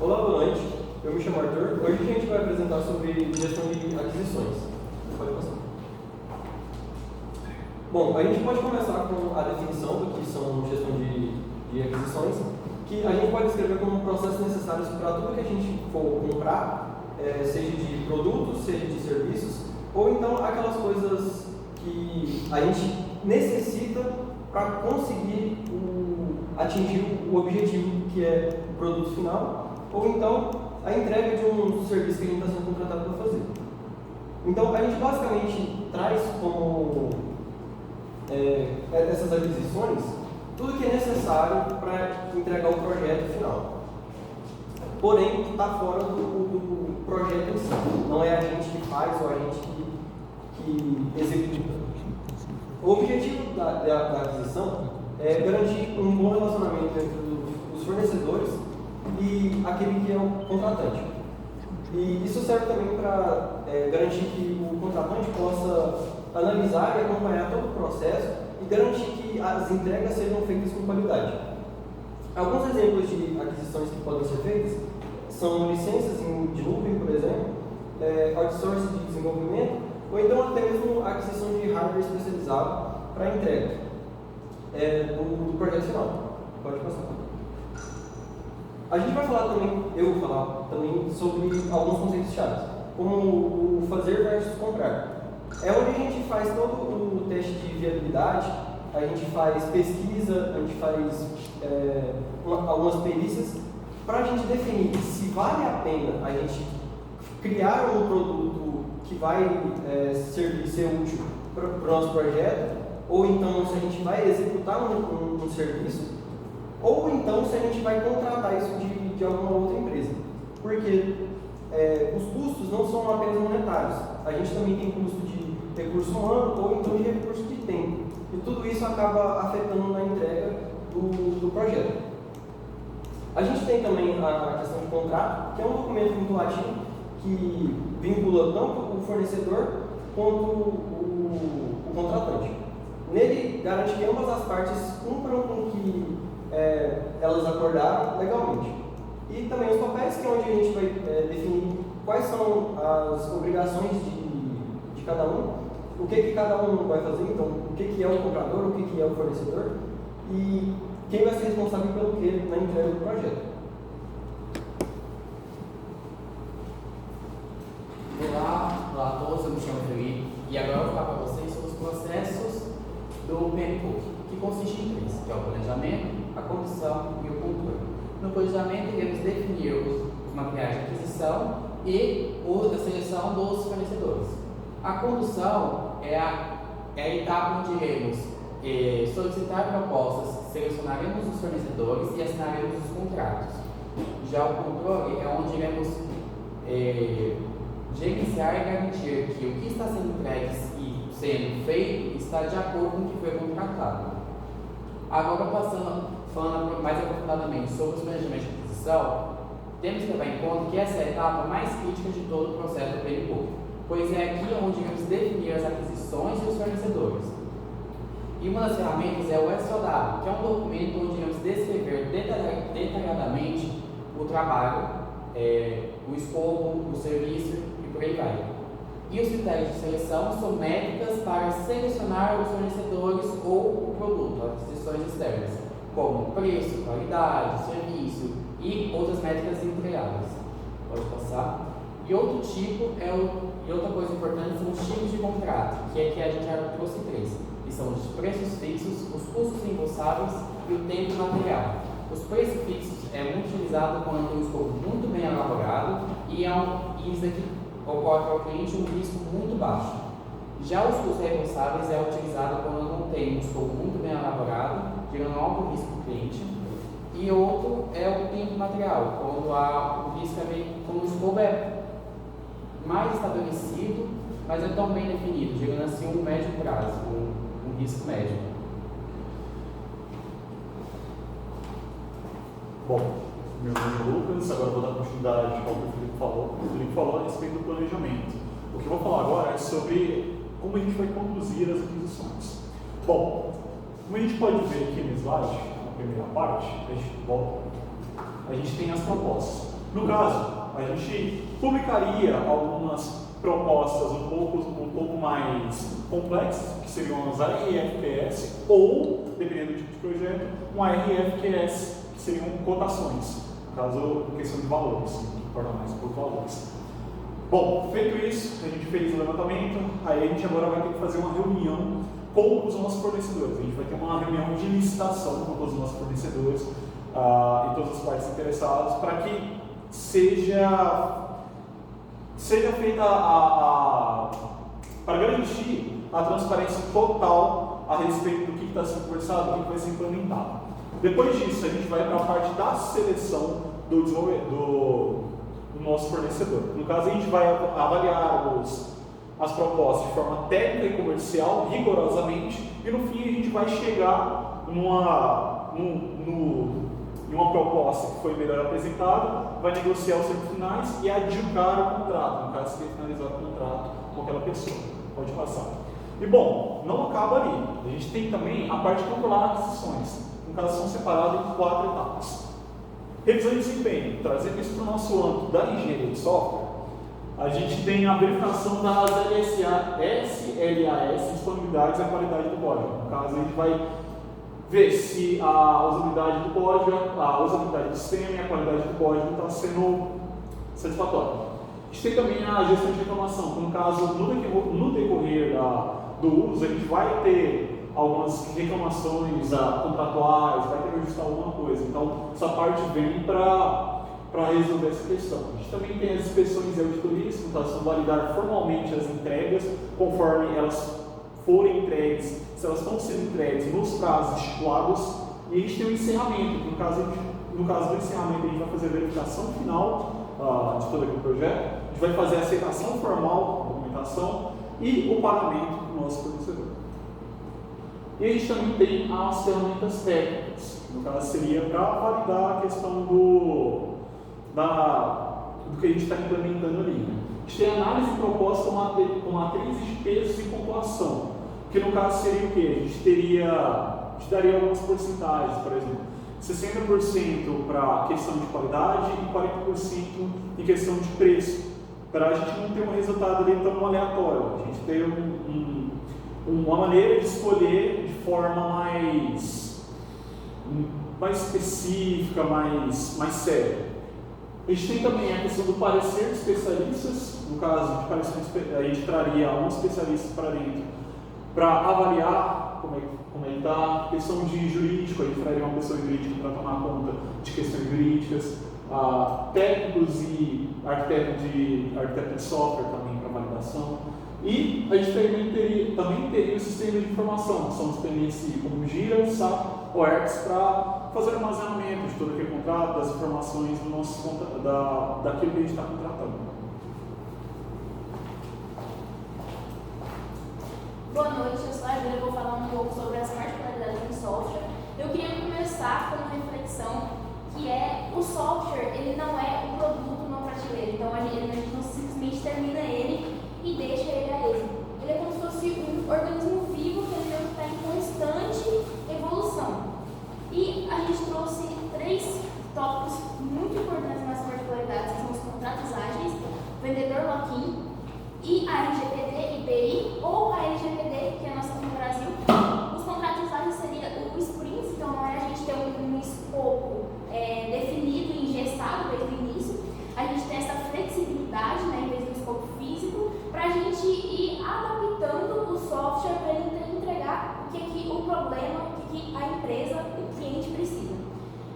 Olá, boa noite. Eu me chamo Arthur. Hoje a gente vai apresentar sobre gestão de aquisições. Pode passar. Bom, a gente pode começar com a definição do que são gestão de aquisições, que a gente pode descrever como processos necessários para tudo que a gente for comprar, seja de produtos, seja de serviços, ou então aquelas coisas que a gente necessita para conseguir atingir o objetivo que é o produto final, ou então a entrega de um serviço que a gente está sendo contratado para fazer. Então, a gente basicamente traz como essas aquisições tudo que é necessário para entregar o projeto final. Porém, está fora do projeto em si. Não é a gente que faz ou a gente que executa. O objetivo da aquisição é garantir um bom relacionamento entre os fornecedores e aquele que é o contratante. E isso serve também para garantir que o contratante possa analisar e acompanhar todo o processo e garantir que as entregas sejam feitas com qualidade. Alguns exemplos de aquisições que podem ser feitas são licenças de nuvem, por exemplo, outsourcing de desenvolvimento, ou então até mesmo a aquisição de hardware especializado para entrega do projeto final. Pode passar. A gente vai falar também, eu vou falar também sobre alguns conceitos chaves, como o fazer versus comprar. É onde a gente faz todo o teste de viabilidade, a gente faz pesquisa, a gente faz algumas perícias, para a gente definir se vale a pena a gente criar um produto que vai ser útil para o nosso projeto, ou então se a gente vai executar um serviço, ou então se a gente vai contratar isso de alguma outra empresa. Porque os custos não são apenas monetários, a gente também tem custo de recurso humano ou então de recurso de tempo. E tudo isso acaba afetando na entrega do projeto. A gente tem também a questão de contrato, que é um documento vinculativo que vincula tanto o fornecedor quanto o contratante. Nele garante que ambas as partes cumpram com o que elas acordaram legalmente. E também os papéis, que é onde a gente vai definir quais são as obrigações de cada um, o que cada um vai fazer, então o que é o comprador, o que é o fornecedor e quem vai ser responsável pelo que na entrega do projeto. Olá a todos, eu me chamo Felipe e agora eu vou falar para vocês sobre os processos do PMBOK, que consiste em três, que é o planejamento, a condução e o controle. No planejamento, iremos definir os materiais de aquisição e a seleção dos fornecedores. A condução é a etapa onde iremos solicitar propostas, selecionaremos os fornecedores e assinaremos os contratos. Já o controle é onde iremos gerenciar e garantir que o que está sendo entregue e sendo feito está de acordo com o que foi contratado. Agora, falando mais aprofundadamente sobre os planejamentos de aquisição, temos que levar em conta que essa é a etapa mais crítica de todo o processo do PMBOK, pois é aqui onde iremos definir as aquisições e os fornecedores. E uma das ferramentas é o SOW, que é um documento onde iremos descrever detalhadamente o trabalho, o escopo, o serviço e por aí vai. E os critérios de seleção são métricas para selecionar os fornecedores ou o produto, aquisições externas, como preço, qualidade, serviço e outras métricas entregáveis. Pode passar. E outro tipo e outra coisa importante são os tipos de contrato, que aqui a gente já trouxe três, que são os preços fixos, os custos reembolsáveis e o tempo material. Os preços fixos é muito utilizado quando tem um escopo muito bem elaborado e isso aqui ocorre ao cliente um risco muito baixo. Já os custos reembolsáveis é utilizado quando não tem um escopo muito bem elaborado, gerando alto risco para o cliente. E outro é o tempo material, quando o risco quando o escopo é mais estabelecido, mas é tão bem definido, gerando assim um médio prazo, um risco médio. Bom, meu nome é Lucas, agora vou dar continuidade ao que o Felipe falou a respeito do planejamento. O que eu vou falar agora é sobre como a gente vai conduzir as aquisições. Bom, como a gente pode ver aqui no slide, na primeira parte, a gente tem as propostas. No caso, a gente publicaria algumas propostas um pouco mais complexas, que seriam as RFQS, ou, dependendo do tipo de projeto, um RFQS, que seriam cotações, no caso, questão de valores, que importa mais por valores. Bom, feito isso, a gente fez o levantamento, aí a gente agora vai ter que fazer uma reunião com os nossos fornecedores. A gente vai ter uma reunião de licitação com todos os nossos fornecedores e todas as partes interessadas para que seja feita para garantir a transparência total a respeito do que está sendo conversado, do que vai ser implementado. Depois disso, a gente vai para a parte da seleção do nosso fornecedor. No caso, a gente vai avaliar as propostas de forma técnica e comercial, rigorosamente, e no fim a gente vai chegar numa proposta que foi melhor apresentada, vai negociar os termos finais e adjudicar o contrato, no caso, se finalizar o contrato com aquela pessoa. Pode passar. E bom, não acaba ali. A gente tem também a parte de controlar as aquisições. No caso, são separadas em 4 etapas. Revisão de desempenho, trazendo isso para o nosso âmbito da engenharia de software, a gente tem a verificação das SLAS, disponibilidades e a qualidade do código. No caso, a gente vai ver se a usabilidade do código, a usabilidade do sistema e a qualidade do código está sendo satisfatória. A gente tem também a gestão de reclamação, que no caso, no decorrer do uso, a gente vai ter algumas reclamações contratuais, vai ter que ajustar alguma coisa. Então, essa parte vem para resolver essa questão. A gente também tem as inspeções e auditorias, que são validar formalmente as entregas, conforme elas forem entregues, se elas estão sendo entregues nos prazos estipulados. E a gente tem o encerramento, que no caso do encerramento a gente vai fazer a verificação final de todo aquele projeto, a gente vai fazer a aceitação formal da documentação e o pagamento do nosso fornecedor. E a gente também tem as ferramentas técnicas, no caso seria para validar a questão do que a gente está implementando ali. A gente tem análise proposta com matrizes de pesos e pontuação, que no caso seria o quê? A gente daria algumas porcentagens, por exemplo, 60% para questão de qualidade e 40% em questão de preço, para a gente não ter um resultado ali tão aleatório, a gente ter uma maneira de escolher de forma mais específica, mais séria. A gente tem também a questão do parecer de especialistas, no caso de parecer, a gente traria alguns especialistas para dentro para avaliar como ele está. Questão de jurídico, a gente traria uma pessoa jurídica para tomar conta de questões jurídicas, técnicos e arquitetos de software também para validação. E a gente também teria o sistema de informação, que são experiências como Gira, SAP ou ERCS, para fazer armazenamento de todo aquele contrato, das informações daquilo que a gente está contratando. Boa noite, eu sou a Gira, vou falar um pouco sobre as particularidades do software. Eu queria começar com uma reflexão, que é o software, ele não é um produto não prateleiro, então a gente não simplesmente termina ele e deixa ele a esmo. Ele é como se fosse um organismo vivo que ele está em constante evolução. E a gente trouxe 3 tópicos muito importantes nas particularidades, que são os contratos ágeis, vendedor lock-in e a LGPD IPI ou a LGPD, que é a nossa no Brasil. Os contratos ágeis seria o sprint, então não é a gente ter um escopo definido e engessado desde o início. A gente tem essa flexibilidade, né, em vez do escopo físico, para a gente ir adaptando o software para ele entregar o problema, o que a empresa, o cliente precisa.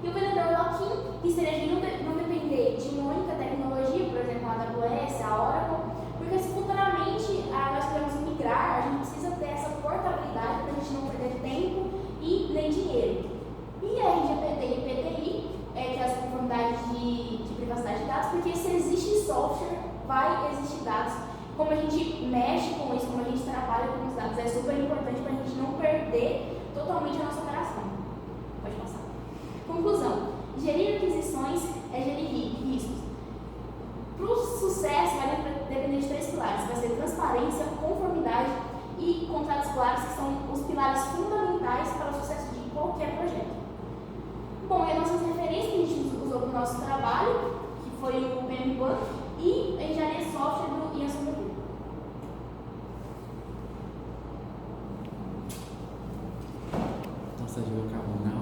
E o vendedor lock-in, que seria de não depender de uma única tecnologia, por exemplo, a AWS, a Oracle, porque se futuramente nós queremos migrar, a gente precisa ter essa portabilidade para a gente não perder tempo e nem dinheiro. E a LGPD e PDI, que é as conformidades de privacidade de dados, porque se existe software, vai existir dados. Como a gente mexe com isso, como a gente trabalha com os dados, é super importante para a gente não perder totalmente a nossa operação. Pode passar. Conclusão: gerir aquisições é gerir riscos. Para o sucesso, vai depender de 3 pilares: vai ser transparência, conformidade e contratos claros, que são os pilares fundamentais para o sucesso de qualquer projeto. Bom, e as nossas referências que a gente usou para o nosso trabalho, que foi precisa de bicarbonato.